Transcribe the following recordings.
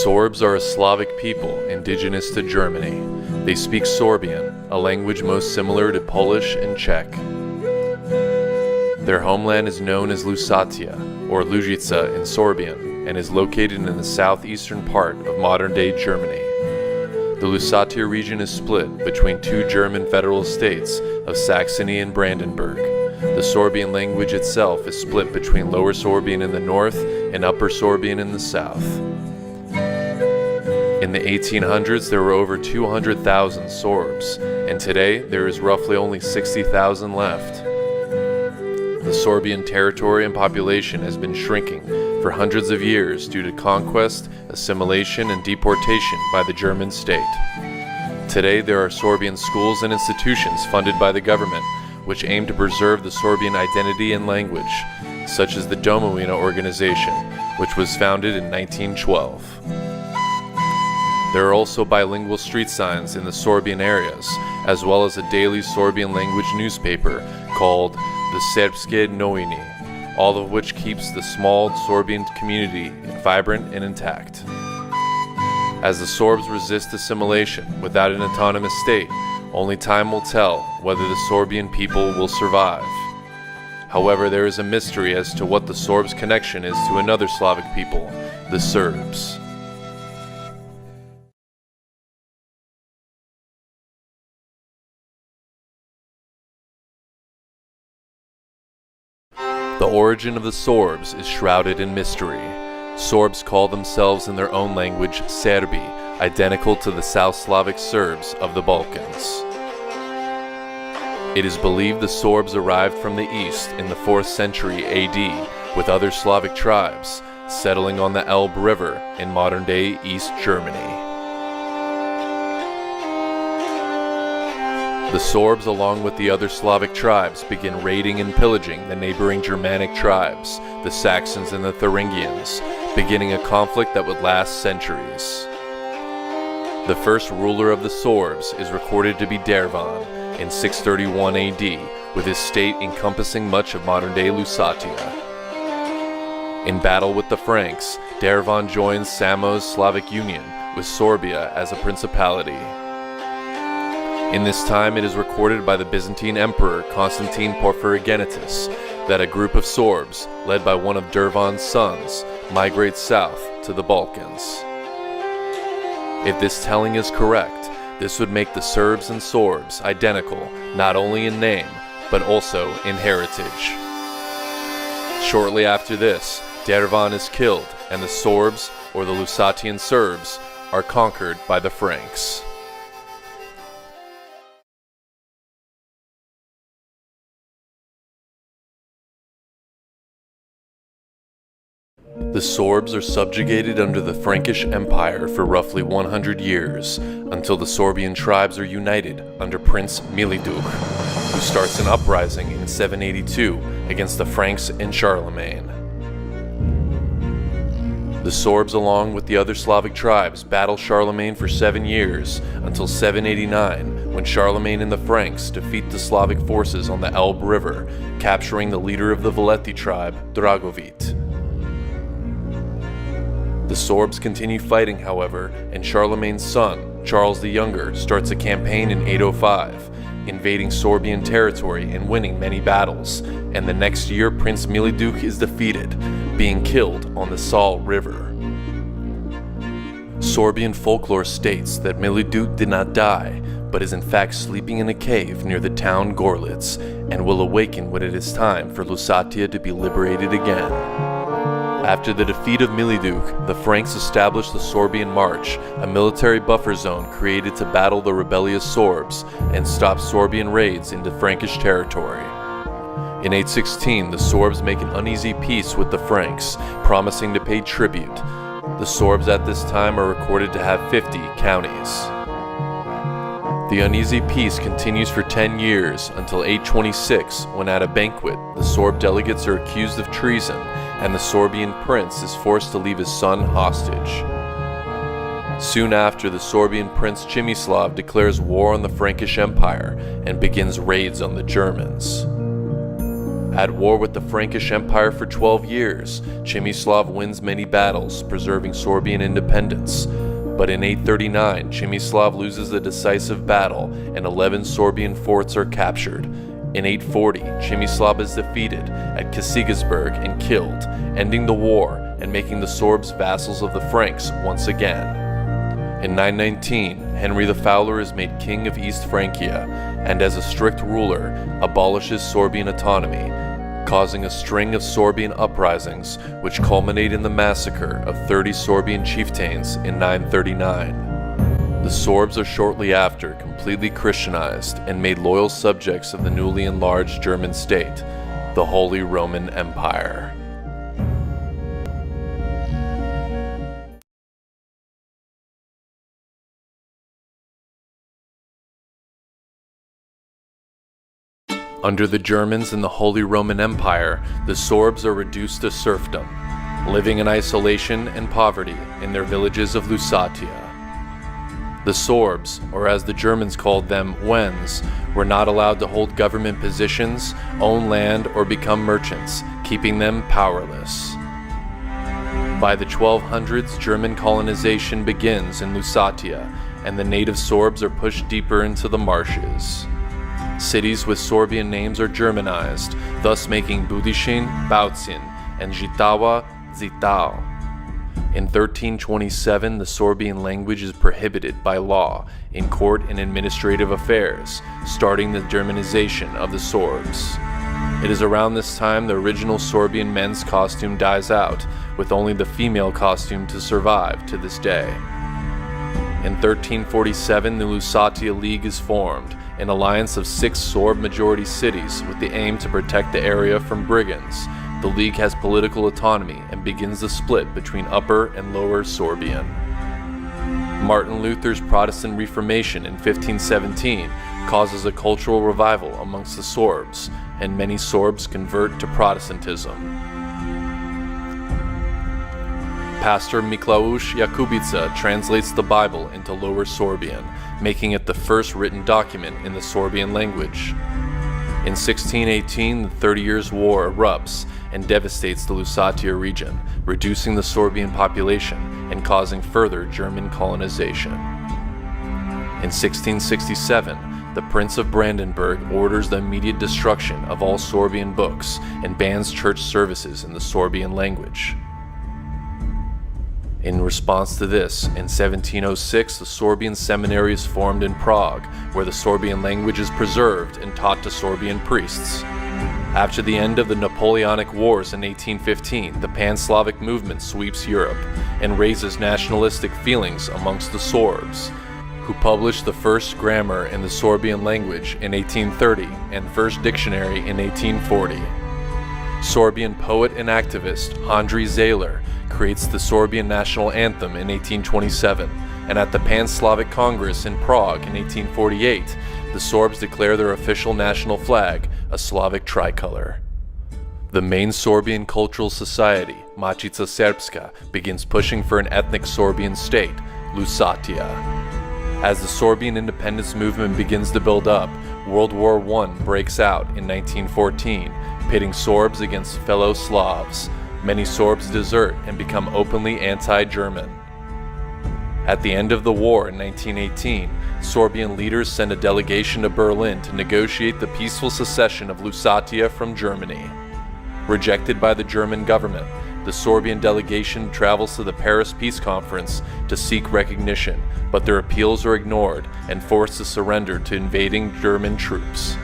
Sorbs are a Slavic people indigenous to Germany. They speak Sorbian, a language most similar to Polish and Czech. Their homeland is known as Lusatia, or Lužica in Sorbian, and is located in the southeastern part of modern-day Germany. The Lusatia region is split between two German federal states of Saxony and Brandenburg. The Sorbian language itself is split between Lower Sorbian in the north and Upper Sorbian in the south. In the 1800s, there were over 200,000 Sorbs, and today there is roughly only 60,000 left. The Sorbian territory and population has been shrinking for hundreds of years due to conquest, assimilation, and deportation by the German state. Today, there are Sorbian schools and institutions funded by the government, which aim to preserve the Sorbian identity and language, such as the Domovina organization, which was founded in 1912. There are also bilingual street signs in the Sorbian areas, as well as a daily Sorbian language newspaper called the Serbske Noviny, all of which keeps the small Sorbian community vibrant and intact. As the Sorbs resist assimilation without an autonomous state, only time will tell whether the Sorbian people will survive. However, there is a mystery as to what the Sorbs' connection is to another Slavic people, the Serbs. The origin of the Sorbs is shrouded in mystery. Sorbs call themselves in their own language Serbi, identical to the South Slavic Serbs of the Balkans. It is believed the Sorbs arrived from the east in the 4th century AD with other Slavic tribes, settling on the Elbe River in modern-day East Germany. The Sorbs, along with the other Slavic tribes, begin raiding and pillaging the neighboring Germanic tribes, the Saxons and the Thuringians, beginning a conflict that would last centuries. The first ruler of the Sorbs is recorded to be Dervan in 631 AD, with his state encompassing much of modern-day Lusatia. In battle with the Franks, Dervan joins Samo's Slavic Union with Sorbia as a principality. In this time, it is recorded by the Byzantine Emperor Constantine Porphyrogenitus that a group of Sorbs, led by one of Dervan's sons, migrates south to the Balkans. If this telling is correct, this would make the Serbs and Sorbs identical not only in name, but also in heritage. Shortly after this, Dervan is killed, and the Sorbs, or the Lusatian Serbs, are conquered by the Franks. The Sorbs are subjugated under the Frankish Empire for roughly 100 years, until the Sorbian tribes are united under Prince Miliduch, who starts an uprising in 782 against the Franks and Charlemagne. The Sorbs, along with the other Slavic tribes, battle Charlemagne for 7 years, until 789, when Charlemagne and the Franks defeat the Slavic forces on the Elbe River, capturing the leader of the Veleti tribe, Dragovit. The Sorbs continue fighting, however, and Charlemagne's son, Charles the Younger, starts a campaign in 805, invading Sorbian territory and winning many battles, and the next year Prince Miliduch is defeated, being killed on the Sal River. Sorbian folklore states that Miliduch did not die, but is in fact sleeping in a cave near the town Gorlitz, and will awaken when it is time for Lusatia to be liberated again. After the defeat of Miliduch, the Franks established the Sorbian March, a military buffer zone created to battle the rebellious Sorbs and stop Sorbian raids into Frankish territory. In 816, the Sorbs make an uneasy peace with the Franks, promising to pay tribute. The Sorbs at this time are recorded to have 50 counties. The uneasy peace continues for 10 years until 826, when at a banquet, the Sorb delegates are accused of treason, and the Sorbian prince is forced to leave his son hostage. Soon after, the Sorbian prince Chimislav declares war on the Frankish Empire and begins raids on the Germans. At war with the Frankish Empire for 12 years, Przemysław wins many battles, preserving Sorbian independence. But in 839, Przemysław loses a decisive battle, and 11 Sorbian forts are captured. In 840, Przemysław is defeated at Kasigisburg and killed, ending the war and making the Sorbs vassals of the Franks once again. In 919, Henry the Fowler is made king of East Francia, and as a strict ruler, abolishes Sorbian autonomy, causing a string of Sorbian uprisings which culminate in the massacre of 30 Sorbian chieftains in 939. The Sorbs are shortly after completely Christianized and made loyal subjects of the newly enlarged German state, the Holy Roman Empire. Under the Germans and the Holy Roman Empire, the Sorbs are reduced to serfdom, living in isolation and poverty in their villages of Lusatia. The Sorbs, or as the Germans called them, Wends, were not allowed to hold government positions, own land, or become merchants, keeping them powerless. By the 1200s, German colonization begins in Lusatia, and the native Sorbs are pushed deeper into the marshes. Cities with Sorbian names are Germanized, thus making Budyšin, Bautzin, and Žitava, Zitao. In 1327, the Sorbian language is prohibited by law in court and administrative affairs, starting the Germanization of the Sorbs. It is around this time the original Sorbian men's costume dies out, with only the female costume to survive to this day. In 1347, the Lusatia League is formed, an alliance of 6 Sorb majority cities with the aim to protect the area from brigands. The League has political autonomy and begins the split between Upper and Lower Sorbian. Martin Luther's Protestant Reformation in 1517 causes a cultural revival amongst the Sorbs, and many Sorbs convert to Protestantism. Pastor Miklausz Jakubica translates the Bible into Lower Sorbian, making it the first written document in the Sorbian language. In 1618, the 30 Years' War erupts and devastates the Lusatia region, reducing the Sorbian population and causing further German colonization. In 1667, the Prince of Brandenburg orders the immediate destruction of all Sorbian books and bans church services in the Sorbian language. In response to this, in 1706, the Sorbian seminary is formed in Prague, where the Sorbian language is preserved and taught to Sorbian priests. After the end of the Napoleonic Wars in 1815, the Pan-Slavic movement sweeps Europe and raises nationalistic feelings amongst the Sorbs, who published the first grammar in the Sorbian language in 1830 and first dictionary in 1840. Sorbian poet and activist Andrei Zayler creates the Sorbian national anthem in 1827, and at the Pan-Slavic Congress in Prague in 1848, the Sorbs declare their official national flag, a Slavic tricolor. The main Sorbian cultural society, Matica Srpska, begins pushing for an ethnic Sorbian state, Lusatia. As the Sorbian independence movement begins to build up, World War I breaks out in 1914, pitting Sorbs against fellow Slavs. Many Sorbs desert and become openly anti-German. At the end of the war in 1918, Sorbian leaders send a delegation to Berlin to negotiate the peaceful secession of Lusatia from Germany. Rejected by the German government, the Sorbian delegation travels to the Paris Peace Conference to seek recognition, but their appeals are ignored and forced to surrender to invading German troops.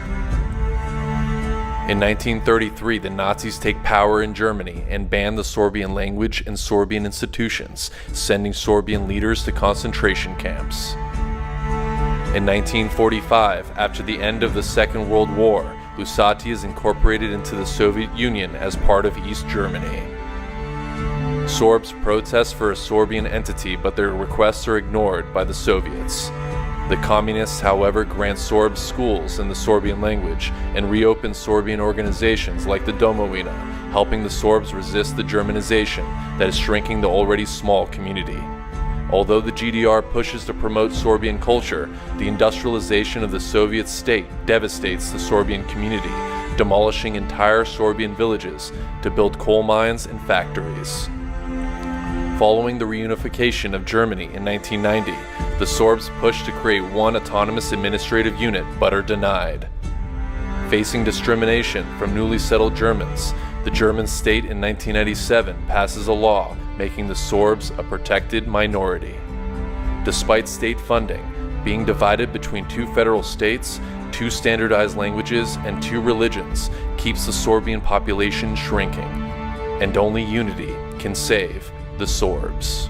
In 1933, the Nazis take power in Germany and ban the Sorbian language and Sorbian institutions, sending Sorbian leaders to concentration camps. In 1945, after the end of the Second World War, Lusatia is incorporated into the Soviet Union as part of East Germany. Sorbs protest for a Sorbian entity, but their requests are ignored by the Soviets. The Communists, however, grant Sorbs schools in the Sorbian language and reopen Sorbian organizations like the Domovina, helping the Sorbs resist the Germanization that is shrinking the already small community. Although the GDR pushes to promote Sorbian culture, the industrialization of the Soviet state devastates the Sorbian community, demolishing entire Sorbian villages to build coal mines and factories. Following the reunification of Germany in 1990, the Sorbs pushed to create one autonomous administrative unit but are denied. Facing discrimination from newly settled Germans, the German state in 1997 passes a law making the Sorbs a protected minority. Despite state funding, being divided between two federal states, two standardized languages, and two religions keeps the Sorbian population shrinking, and only unity can save the Sorbs.